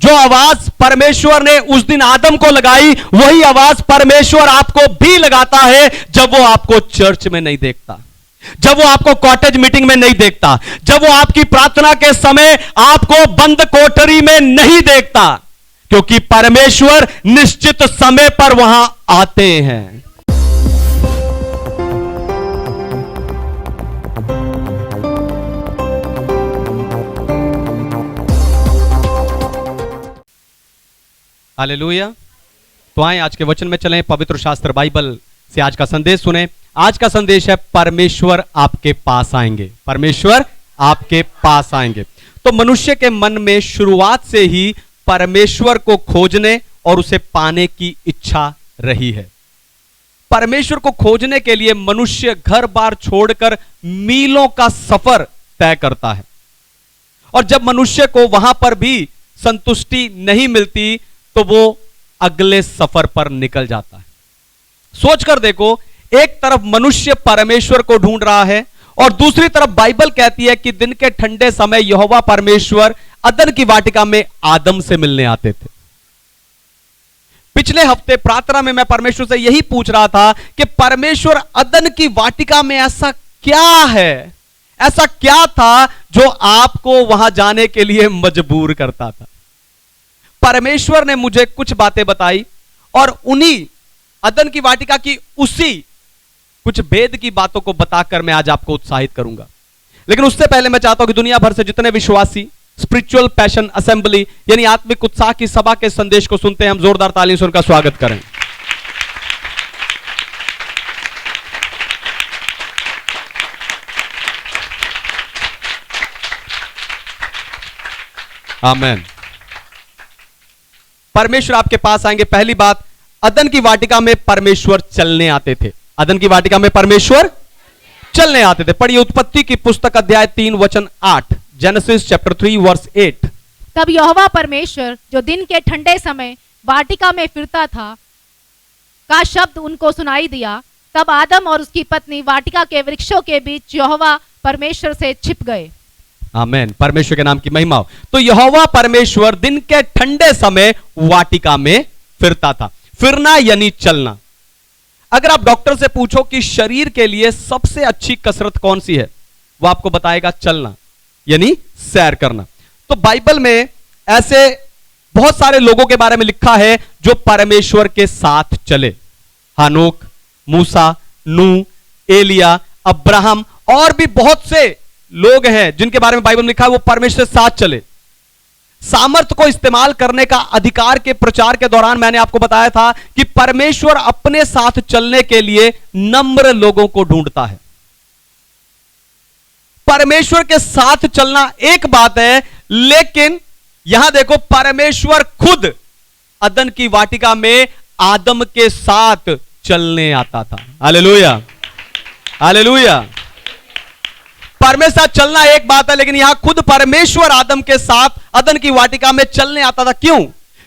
जो आवाज परमेश्वर ने उस दिन आदम को लगाई, वही आवाज परमेश्वर आपको भी लगाता है जब वो आपको चर्च में नहीं देखता, जब वो आपको कॉटेज मीटिंग में नहीं देखता, जब वो आपकी प्रार्थना के समय आपको बंद कोठरी में नहीं देखता, क्योंकि परमेश्वर निश्चित समय पर वहां आते हैं। हालेलुया। तो आए आज के वचन में चलें, पवित्र शास्त्र बाइबल से आज का संदेश सुने। आज का संदेश है परमेश्वर आपके पास आएंगे, परमेश्वर आपके पास आएंगे। तो मनुष्य के मन में शुरुआत से ही परमेश्वर को खोजने और उसे पाने की इच्छा रही है। परमेश्वर को खोजने के लिए मनुष्य घर बार छोड़कर मीलों का सफर तय करता है, और जब मनुष्य को वहां पर भी संतुष्टि नहीं मिलती तो वो अगले सफर पर निकल जाता है। सोचकर देखो, एक तरफ मनुष्य परमेश्वर को ढूंढ रहा है और दूसरी तरफ बाइबल कहती है कि दिन के ठंडे समय यहोवा परमेश्वर अदन की वाटिका में आदम से मिलने आते थे। पिछले हफ्ते प्रार्थना में मैं परमेश्वर से यही पूछ रहा था कि परमेश्वर अदन की वाटिका में ऐसा क्या है, ऐसा क्या था जो आपको वहां जाने के लिए मजबूर करता था। परमेश्वर ने मुझे कुछ बातें बताई और उन्हीं अदन की वाटिका की उसी कुछ भेद की बातों को बताकर मैं आज आपको उत्साहित करूंगा। लेकिन उससे पहले मैं चाहता हूं कि दुनिया भर से जितने विश्वासी स्पिरिचुअल पैशन असेंबली यानी आत्मिक उत्साह की सभा के संदेश को सुनते हैं, हम जोरदार तालियों से उनका स्वागत करें। आमीन। परमेश्वर आपके पास आएंगे। पहली बात, अदन की वाटिका में परमेश्वर चलने आते थे। अदन की वाटिका में परमेश्वर चलने आते थे। पढ़िए उत्पत्ति की पुस्तक अध्याय 3 वचन 8, जेनेसिस चैप्टर 3 वर्स 8। तब यहोवा परमेश्वर जो दिन के ठंडे समय वाटिका में फिरता था का शब्द उनको सुनाई दिया। तब आदम और उसकी पत्नी वाटिका के वृक्षों के बीच यहोवा परमेश्वर से छिप गए। आमेन। परमेश्वर के नाम की महिमा हो। तो यहोवा परमेश्वर दिन के ठंडे समय वाटिका में फिरता था। फिरना यानी चलना। अगर आप डॉक्टर से पूछो कि शरीर के लिए सबसे अच्छी कसरत कौन सी है, वो आपको बताएगा चलना यानी सैर करना। तो बाइबल में ऐसे बहुत सारे लोगों के बारे में लिखा है जो परमेश्वर के साथ चले। हानोक, मूसा, नूह, एलिया, अब्राहम और भी बहुत से लोग हैं जिनके बारे में बाइबल में लिखा है वो परमेश्वर के साथ चले। सामर्थ को इस्तेमाल करने का अधिकार के प्रचार के दौरान मैंने आपको बताया था कि परमेश्वर अपने साथ चलने के लिए नम्र लोगों को ढूंढता है। परमेश्वर के साथ चलना एक बात है, लेकिन यहां देखो परमेश्वर खुद अदन की वाटिका में आदम के साथ चलने आता था। Hallelujah, hallelujah. परमेश्वर चलना एक बात है, लेकिन यहां खुद परमेश्वर आदम के साथ अदन की वाटिका में चलने आता था। क्यों?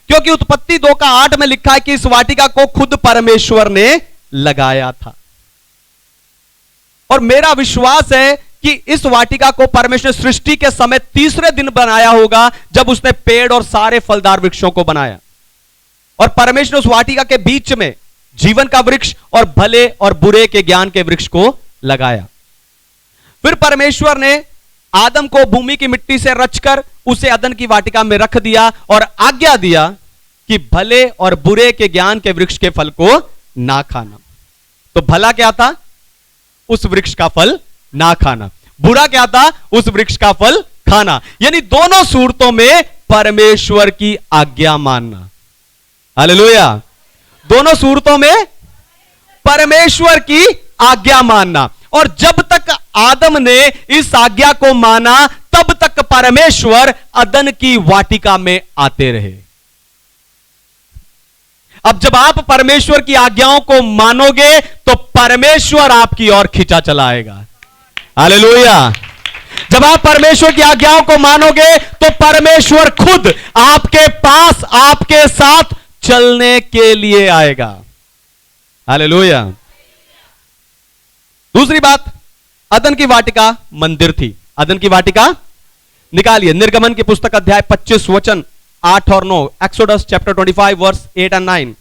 क्योंकि उत्पत्ति 2 का 8 में लिखा है कि इस वाटिका को खुद परमेश्वर ने लगाया था। और मेरा विश्वास है कि इस वाटिका को परमेश्वर सृष्टि के समय तीसरे दिन बनाया होगा, जब उसने पेड़ और सारे फलदार वृक्षों को बनाया। और परमेश्वर उस वाटिका के बीच में जीवन का वृक्ष और भले और बुरे के ज्ञान के वृक्ष को लगाया। फिर परमेश्वर ने आदम को भूमि की मिट्टी से रचकर उसे अदन की वाटिका में रख दिया और आज्ञा दिया कि भले और बुरे के ज्ञान के वृक्ष के फल को ना खाना। तो भला क्या था? उस वृक्ष का फल ना खाना। बुरा क्या था? उस वृक्ष का फल खाना। यानी दोनों सूरतों में परमेश्वर की आज्ञा मानना। हालेलुया। दोनों सूरतों में परमेश्वर की आज्ञा मानना। और जब तक आदम ने इस आज्ञा को माना, तब तक परमेश्वर अदन की वाटिका में आते रहे। अब जब आप परमेश्वर की आज्ञाओं को मानोगे तो परमेश्वर आपकी ओर खींचा चलाएगा। हालेलुया। जब आप परमेश्वर की आज्ञाओं को मानोगे तो परमेश्वर खुद आपके पास आपके साथ चलने के लिए आएगा। हालेलुया। दूसरी बात, अदन की वाटिका मंदिर थी। अदन की वाटिका निकालिए निर्गमन की पुस्तक अध्याय 25 वचन 8 और 9, एक्सोडस चैप्टर 25 वर्स 8 एंड 9।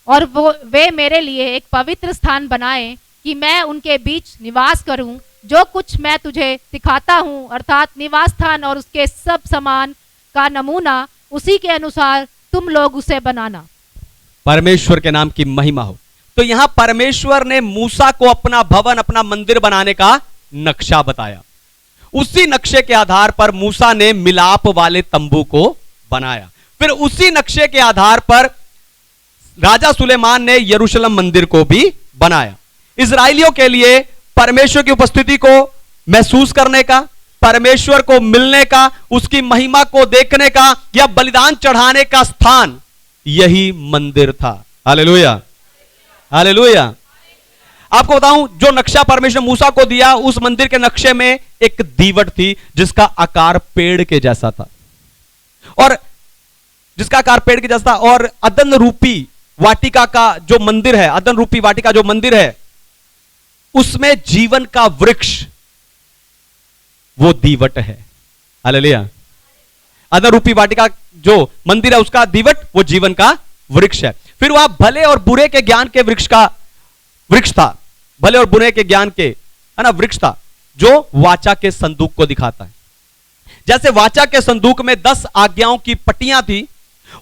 और वे मेरे लिए एक पवित्र स्थान बनाए कि मैं उनके बीच निवास करूं। जो कुछ मैं तुझे दिखाता हूं, अर्थात निवास स्थान और उसके सब सामान का नमूना, उसी के अनुसार तुम लोग उसे बनाना। परमेश्वर के नाम की महिमा हो। तो यहां परमेश्वर ने मूसा को अपना भवन, अपना मंदिर बनाने का नक्शा बताया। उसी नक्शे के आधार पर मूसा ने मिलाप वाले तंबू को बनाया। फिर उसी नक्शे के आधार पर राजा सुलेमान ने यरूशलेम मंदिर को भी बनाया। इजराइलियों के लिए परमेश्वर की उपस्थिति को महसूस करने का, परमेश्वर को मिलने का, उसकी महिमा को देखने का या बलिदान चढ़ाने का स्थान यही मंदिर था। Hallelujah, hallelujah. आपको बताऊं, जो नक्शा परमेश्वर मूसा को दिया, उस मंदिर के नक्शे में एक दीवट थी जिसका आकार पेड़ के जैसा था, और जिसका आकार पेड़ के जैसा था। और अदन रूपी वाटिका का जो मंदिर है, अदन रूपी वाटिका जो मंदिर है, उसमें जीवन का वृक्ष वो दीवट है। हालेलुया। अदन रूपी वाटिका जो मंदिर है, उसका दीवट वो जीवन का वृक्ष है। फिर वहां भले और बुरे के ज्ञान के वृक्ष था, भले और बुरे के ज्ञान के, है ना, वृक्ष था, जो वाचा के संदूक को दिखाता है। जैसे वाचा के संदूक में 10 आज्ञाओं की पट्टियां थी,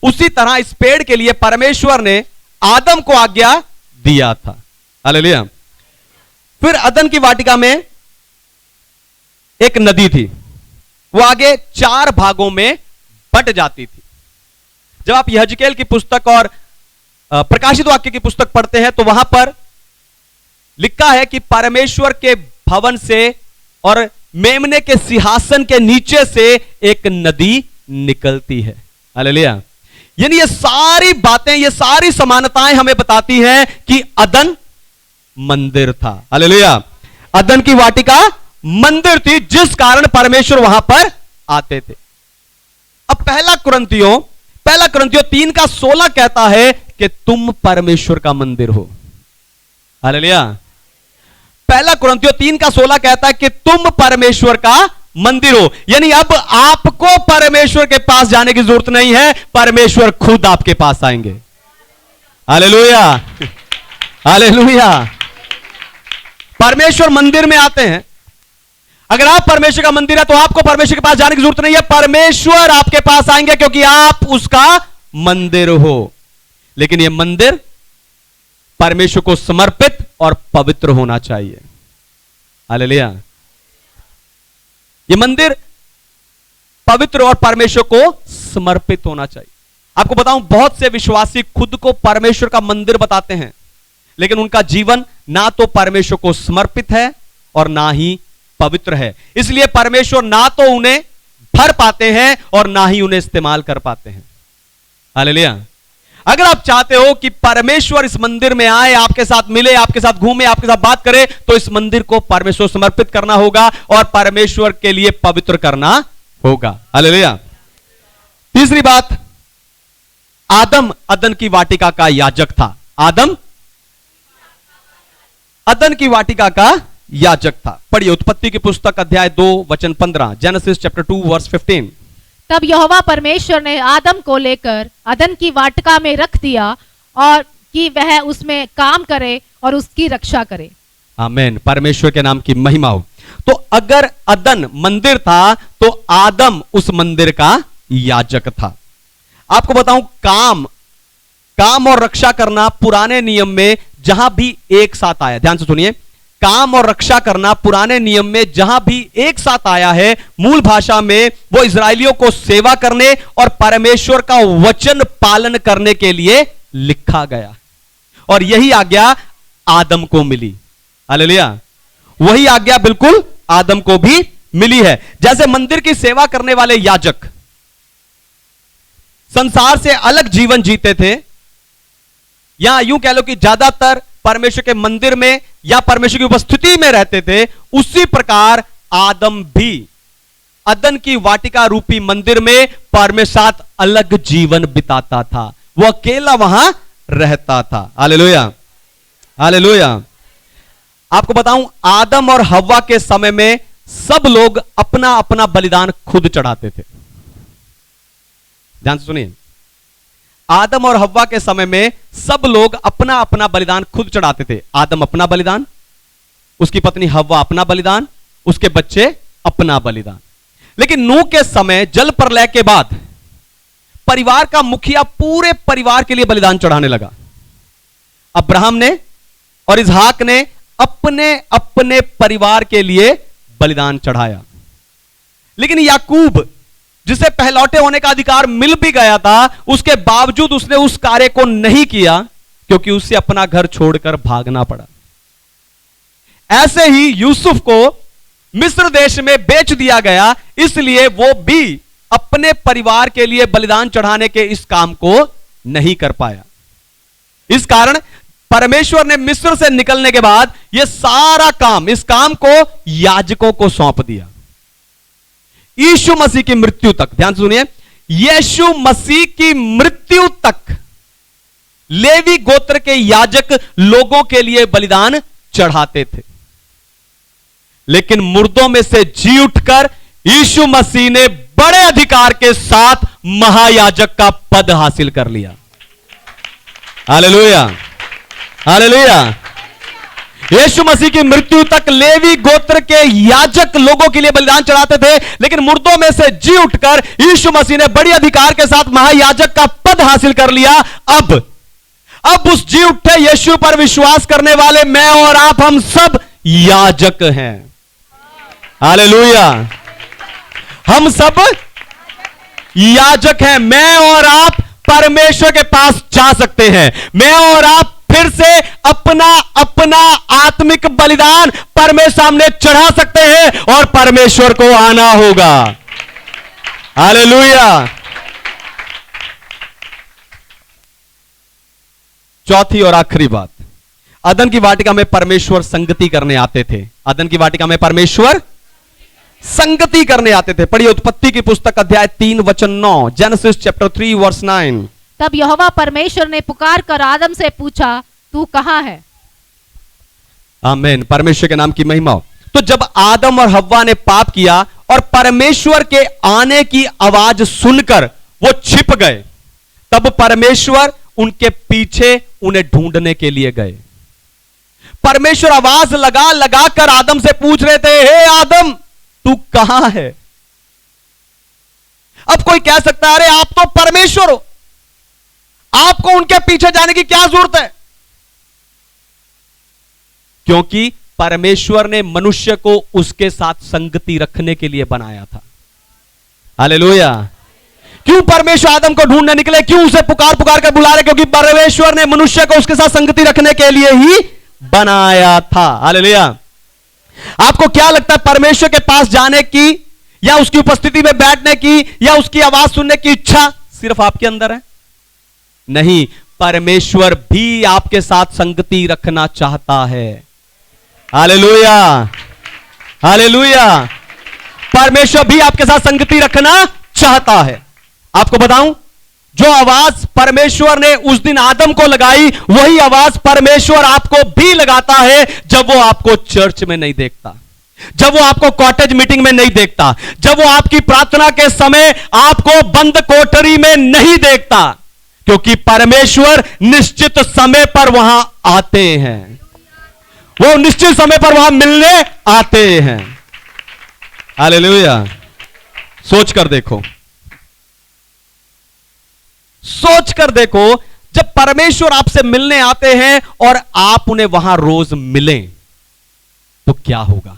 उसी तरह इस पेड़ के लिए परमेश्वर ने आदम को आज्ञा दिया था। हालेलुया। फिर अदन की वाटिका में एक नदी थी, वो आगे 4 भागों में बट जाती थी। जब आप यहजकेल की पुस्तक और प्रकाशित वाक्य की पुस्तक पढ़ते हैं तो वहां पर लिखा है कि परमेश्वर के भवन से और मेमने के सिंहासन के नीचे से एक नदी निकलती है। हालेलुया। यानी ये सारी बातें, ये सारी समानताएं हमें बताती हैं कि अदन मंदिर था। हालेलुया। अदन की वाटिका मंदिर थी, जिस कारण परमेश्वर वहां पर आते थे। अब पहला कुरिन्थियों 3:16 कहता है कि तुम परमेश्वर का मंदिर हो। हालेलुया। पहला कुरिन्थियों 3:16 कहता है कि तुम परमेश्वर का मंदिर हो। यानी अब आपको परमेश्वर के पास जाने की जरूरत नहीं है, परमेश्वर खुद आपके पास आएंगे। Hallelujah, hallelujah. परमेश्वर मंदिर में आते हैं। अगर आप परमेश्वर का मंदिर है तो आपको परमेश्वर के पास जाने की जरूरत नहीं है, परमेश्वर आपके पास आएंगे, क्योंकि आप उसका मंदिर हो। लेकिन यह मंदिर परमेश्वर को समर्पित और पवित्र होना चाहिए। हालेलुया। यह मंदिर पवित्र और परमेश्वर को समर्पित होना चाहिए। आपको बताऊं, बहुत से विश्वासी खुद को परमेश्वर का मंदिर बताते हैं, लेकिन उनका जीवन ना तो परमेश्वर को समर्पित है और ना ही पवित्र है। इसलिए परमेश्वर ना तो उन्हें भर पाते हैं और ना ही उन्हें इस्तेमाल कर पाते हैं। हालेलुया। अगर आप चाहते हो कि परमेश्वर इस मंदिर में आए, आपके साथ मिले, आपके साथ घूमे, आपके साथ बात करे, तो इस मंदिर को परमेश्वर समर्पित करना होगा और परमेश्वर के लिए पवित्र करना होगा। हालेलुया। तीसरी बात, आदम अदन की वाटिका का याजक था। आदम अदन की वाटिका का याजक था। पढ़िए उत्पत्ति की पुस्तक अध्याय 2 वचन 15, जेनेसिस चैप्टर 2 वर्स 15। तब यहोवा परमेश्वर ने आदम को लेकर अदन की वाटिका में रख दिया और कि वह उसमें काम करे और उसकी रक्षा करे। आमीन। परमेश्वर के नाम की महिमा हो। तो अगर अदन मंदिर था तो आदम उस मंदिर का याजक था। आपको बताऊं, काम और रक्षा करना पुराने नियम में जहां भी एक साथ आया, ध्यान से सुनिए, काम और रक्षा करना पुराने नियम में जहां भी एक साथ आया है, मूल भाषा में वो इजरायलियों को सेवा करने और परमेश्वर का वचन पालन करने के लिए लिखा गया। और यही आज्ञा आदम को मिली। हालेलुया। वही आज्ञा बिल्कुल आदम को भी मिली है। जैसे मंदिर की सेवा करने वाले याजक संसार से अलग जीवन जीते थे, या यूं कह लो कि ज्यादातर परमेश्वर के मंदिर में या परमेश्वर की उपस्थिति में रहते थे, उसी प्रकार आदम भी अदन की वाटिका रूपी मंदिर में परमेश्वर साथ अलग जीवन बिताता था। वो अकेला वहां रहता था। Hallelujah, hallelujah. आपको बताऊं, आदम और हव्वा के समय में सब लोग अपना अपना बलिदान खुद चढ़ाते थे। ध्यान से सुनिए, आदम और हव्वा के समय में सब लोग अपना अपना बलिदान खुद चढ़ाते थे। आदम अपना बलिदान, उसकी पत्नी हव्वा अपना बलिदान, उसके बच्चे अपना बलिदान। लेकिन नूह के समय जल प्रलय के बाद परिवार का मुखिया पूरे परिवार के लिए बलिदान चढ़ाने लगा। अब्राहम ने और इसहाक ने अपने अपने परिवार के लिए बलिदान चढ़ाया। लेकिन याकूब, जिसे पहलौटे होने का अधिकार मिल भी गया था, उसके बावजूद उसने उस कार्य को नहीं किया, क्योंकि उसे अपना घर छोड़कर भागना पड़ा। ऐसे ही यूसुफ को मिस्र देश में बेच दिया गया, इसलिए वो भी अपने परिवार के लिए बलिदान चढ़ाने के इस काम को नहीं कर पाया। इस कारण परमेश्वर ने मिस्र से निकलने के बाद यह सारा काम, इस काम को याजकों को सौंप दिया। यीशु मसीह की मृत्यु तक, ध्यान सुनिए, यीशु मसीह की मृत्यु तक लेवी गोत्र के याजक लोगों के लिए बलिदान चढ़ाते थे। लेकिन मुर्दों में से जी उठकर यीशु मसीह ने बड़े अधिकार के साथ महायाजक का पद हासिल कर लिया। Hallelujah, hallelujah. यीशु मसीह की मृत्यु तक लेवी गोत्र के याजक लोगों के लिए बलिदान चढ़ाते थे, लेकिन मुर्दों में से जी उठकर यीशु मसीह ने बड़ी अधिकार के साथ महायाजक का पद हासिल कर लिया। अब उस जी उठे यीशु पर विश्वास करने वाले मैं और आप, हम सब याजक हैं। हालेलुया, हम सब याजक हैं। मैं और आप परमेश्वर के पास जा सकते हैं। मैं और आप फिर से अपना अपना आत्मिक बलिदान परमेश्वर सामने चढ़ा सकते हैं और परमेश्वर को आना होगा। हालेलुया। चौथी और आखिरी बात, अदन की वाटिका में परमेश्वर संगति करने आते थे। अदन की वाटिका में परमेश्वर संगति करने आते थे। पढ़िए उत्पत्ति की पुस्तक अध्याय 3 वचन 9, जेनेसिस चैप्टर 3 वर्स 9। तब यहोवा परमेश्वर ने पुकार कर आदम से पूछा, तू कहां है? आमीन, परमेश्वर के नाम की महिमा हो। तो जब आदम और हव्वा ने पाप किया और परमेश्वर के आने की आवाज सुनकर वो छिप गए, तब परमेश्वर उनके पीछे उन्हें ढूंढने के लिए गए। परमेश्वर आवाज लगा लगा कर आदम से पूछ रहे थे, हे आदम तू कहां है? अब कोई कह सकता है, अरे आप तो परमेश्वर हो, आपको उनके पीछे जाने की क्या जरूरत है? क्योंकि परमेश्वर ने मनुष्य को उसके साथ संगति रखने के लिए बनाया था। हालेलुया। क्यों परमेश्वर आदम को ढूंढने निकले? क्यों उसे पुकार पुकार कर बुला रहे? क्योंकि परमेश्वर ने मनुष्य को उसके साथ संगति रखने के लिए ही बनाया था। हालेलुया। आपको क्या लगता है, परमेश्वर के पास जाने की या उसकी उपस्थिति में बैठने की या उसकी आवाज सुनने की इच्छा सिर्फ आपके अंदर है? नहीं, परमेश्वर भी आपके साथ संगति रखना चाहता है। Hallelujah, hallelujah. परमेश्वर भी आपके साथ संगति रखना चाहता है। आपको बताऊं, जो आवाज परमेश्वर ने उस दिन आदम को लगाई, वही आवाज परमेश्वर आपको भी लगाता है जब वो आपको चर्च में नहीं देखता, जब वो आपको कॉटेज मीटिंग में नहीं देखता, जब वो आपकी प्रार्थना के समय आपको बंद कोठरी में नहीं देखता, क्योंकि परमेश्वर निश्चित समय पर वहां आते हैं। वो निश्चित समय पर वहां मिलने आते हैं। हालेलुया। सोच कर देखो, सोच कर देखो, जब परमेश्वर आपसे मिलने आते हैं और आप उन्हें वहां रोज मिलें तो क्या होगा?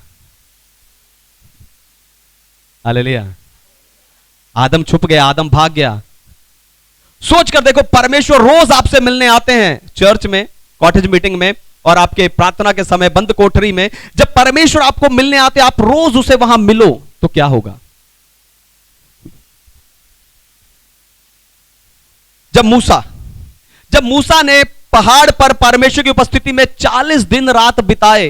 हालेलुया। आदम छुप गया, आदम भाग गया। सोच कर देखो, परमेश्वर रोज आपसे मिलने आते हैं चर्च में, कॉटेज मीटिंग में और आपके प्रार्थना के समय बंद कोठरी में। जब परमेश्वर आपको मिलने आते, आप रोज उसे वहां मिलो तो क्या होगा? जब मूसा ने पहाड़ पर परमेश्वर की उपस्थिति में 40 दिन रात बिताए,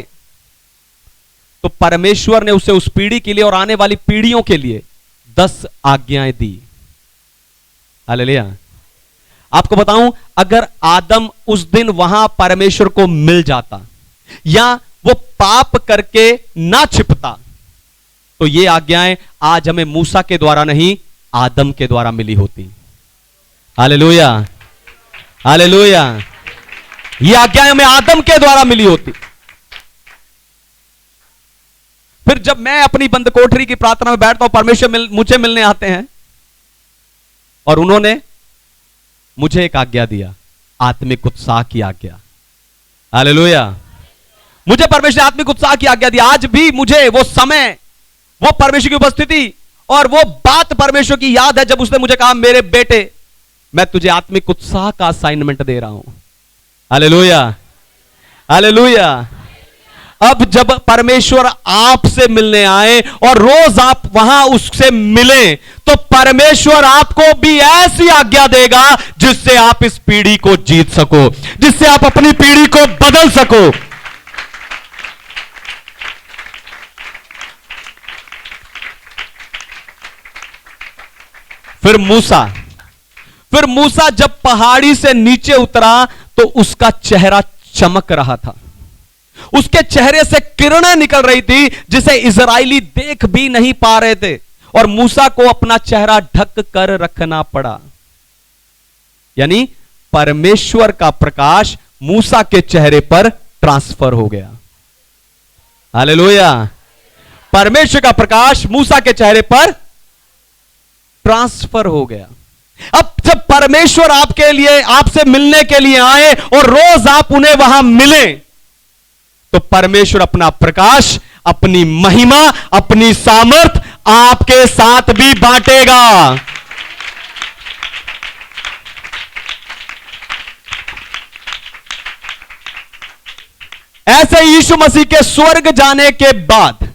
तो परमेश्वर ने उसे उस पीढ़ी के लिए और आने वाली पीढ़ियों के लिए 10 आज्ञाएं दी। हालेलुया। आपको बताऊं, अगर आदम उस दिन वहां परमेश्वर को मिल जाता या वो पाप करके ना छिपता, तो ये आज्ञाएं आज हमें मूसा के द्वारा नहीं, आदम के द्वारा मिली होती। Hallelujah, hallelujah. ये आज्ञा हमें आदम के द्वारा मिली होती। फिर जब मैं अपनी बंद कोठरी की प्रार्थना में बैठता हूं, परमेश्वर मुझे मिलने आते हैं और उन्होंने मुझे एक आज्ञा दिया, आत्मिक उत्साह की आज्ञा। हालेलुया। मुझे परमेश्वर ने आत्मिक उत्साह की आज्ञा दी। आज भी मुझे वो समय, वो परमेश्वर की उपस्थिति और वो बात परमेश्वर की याद है जब उसने मुझे कहा, मेरे बेटे मैं तुझे आत्मिक उत्साह का असाइनमेंट दे रहा हूं। Hallelujah, hallelujah. अब जब परमेश्वर आपसे मिलने आए और रोज आप वहां उससे मिलें, तो परमेश्वर आपको भी ऐसी आज्ञा देगा जिससे आप इस पीढ़ी को जीत सको, जिससे आप अपनी पीढ़ी को बदल सको। फिर मूसा जब पहाड़ी से नीचे उतरा तो उसका चेहरा चमक रहा था। उसके चेहरे से किरणें निकल रही थी जिसे इजराइली देख भी नहीं पा रहे थे, और मूसा को अपना चेहरा ढक कर रखना पड़ा। यानी परमेश्वर का प्रकाश मूसा के चेहरे पर ट्रांसफर हो गया। हालेलुया। परमेश्वर का प्रकाश मूसा के चेहरे पर ट्रांसफर हो गया। अब जब परमेश्वर आपके लिए, आपसे मिलने के लिए आए और रोज आप उन्हें वहां मिले, तो परमेश्वर अपना प्रकाश, अपनी महिमा, अपनी सामर्थ आपके साथ भी बांटेगा। ऐसे यीशु मसीह के स्वर्ग जाने के बाद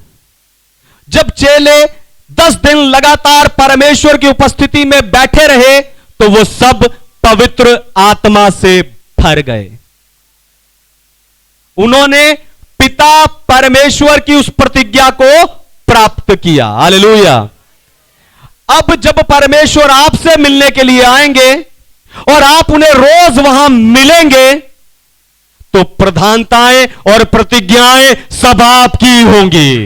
जब चेले 10 दिन लगातार परमेश्वर की उपस्थिति में बैठे रहे, तो वो सब पवित्र आत्मा से भर गए। उन्होंने पिता परमेश्वर की उस प्रतिज्ञा को प्राप्त किया। हालेलुया। अब जब परमेश्वर आपसे मिलने के लिए आएंगे और आप उन्हें रोज वहां मिलेंगे, तो प्रधानताएं और प्रतिज्ञाएं सब आपकी होंगी।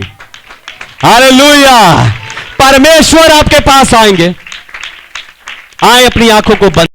हालेलुया। परमेश्वर आपके पास आएंगे। आए अपनी आंखों को बंद